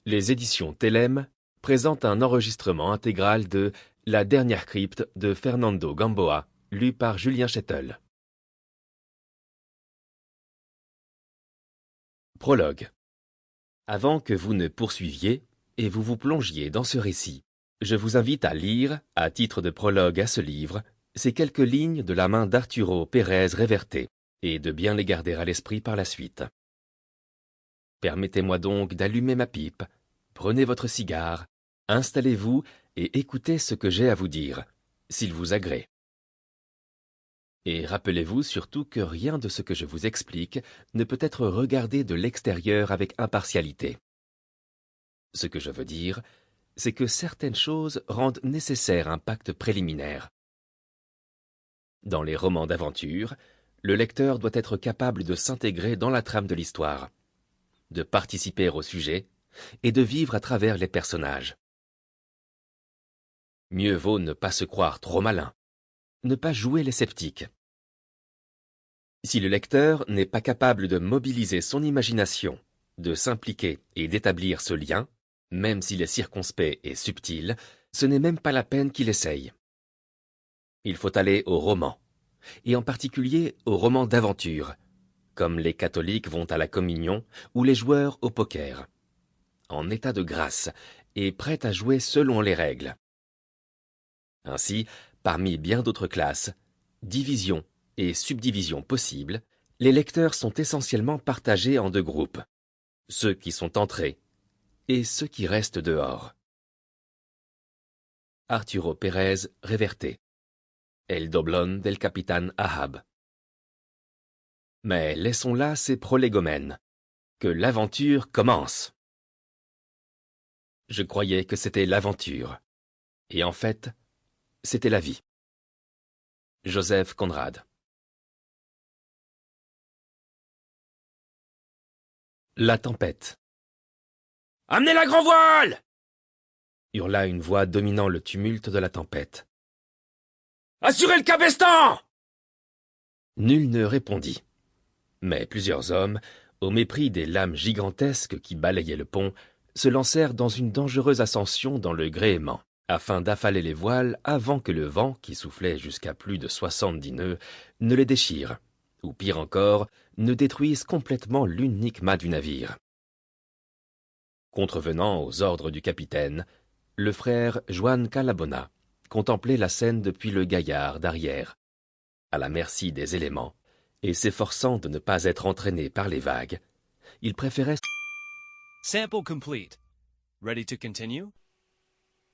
Les éditions Télème présentent un enregistrement intégral de La dernière crypte de Fernando Gamboa, lu par Julien Chettel. Prologue. Avant que vous ne poursuiviez et vous vous plongiez dans ce récit, je vous invite à lire, à titre de prologue à ce livre, ces quelques lignes de la main d'Arturo Pérez Reverte, et de bien les garder à l'esprit par la suite. Permettez-moi donc d'allumer ma pipe, prenez votre cigare, installez-vous et écoutez ce que j'ai à vous dire, s'il vous agrée. Et rappelez-vous surtout que rien de ce que je vous explique ne peut être regardé de l'extérieur avec impartialité. Ce que je veux dire, c'est que certaines choses rendent nécessaire un pacte préliminaire. Dans les romans d'aventure, le lecteur doit être capable de s'intégrer dans la trame de l'histoire, de participer au sujet et de vivre à travers les personnages. Mieux vaut ne pas se croire trop malin, ne pas jouer les sceptiques. Si le lecteur n'est pas capable de mobiliser son imagination, de s'impliquer et d'établir ce lien, même s'il est circonspect et subtil, ce n'est même pas la peine qu'il essaye. Il faut aller au roman, et en particulier au roman d'aventure, comme les catholiques vont à la communion ou les joueurs au poker, en état de grâce et prêts à jouer selon les règles. Ainsi, parmi bien d'autres classes, divisions et subdivisions possibles, les lecteurs sont essentiellement partagés en deux groupes, ceux qui sont entrés et ceux qui restent dehors. Arturo Pérez Reverte. El doblón del capitán Ahab. Mais laissons là ces prolégomènes. Que l'aventure commence. Je croyais que c'était l'aventure. Et en fait, c'était la vie. Joseph Conrad. La tempête. « Amenez la grand voile !» hurla une voix dominant le tumulte de la tempête. « Assurez le cabestan !» Nul ne répondit. Mais plusieurs hommes, au mépris des lames gigantesques qui balayaient le pont, se lancèrent dans une dangereuse ascension dans le gréement, afin d'affaler les voiles avant que le vent, qui soufflait jusqu'à plus de 70 nœuds, ne les déchire, ou pire encore, ne détruise complètement l'unique mât du navire. Contrevenant aux ordres du capitaine, le frère Juan Calabona contemplait la scène depuis le gaillard d'arrière, à la merci des éléments, et s'efforçant de ne pas être entraîné par les vagues, il préférait... Sample complete. Ready to continue?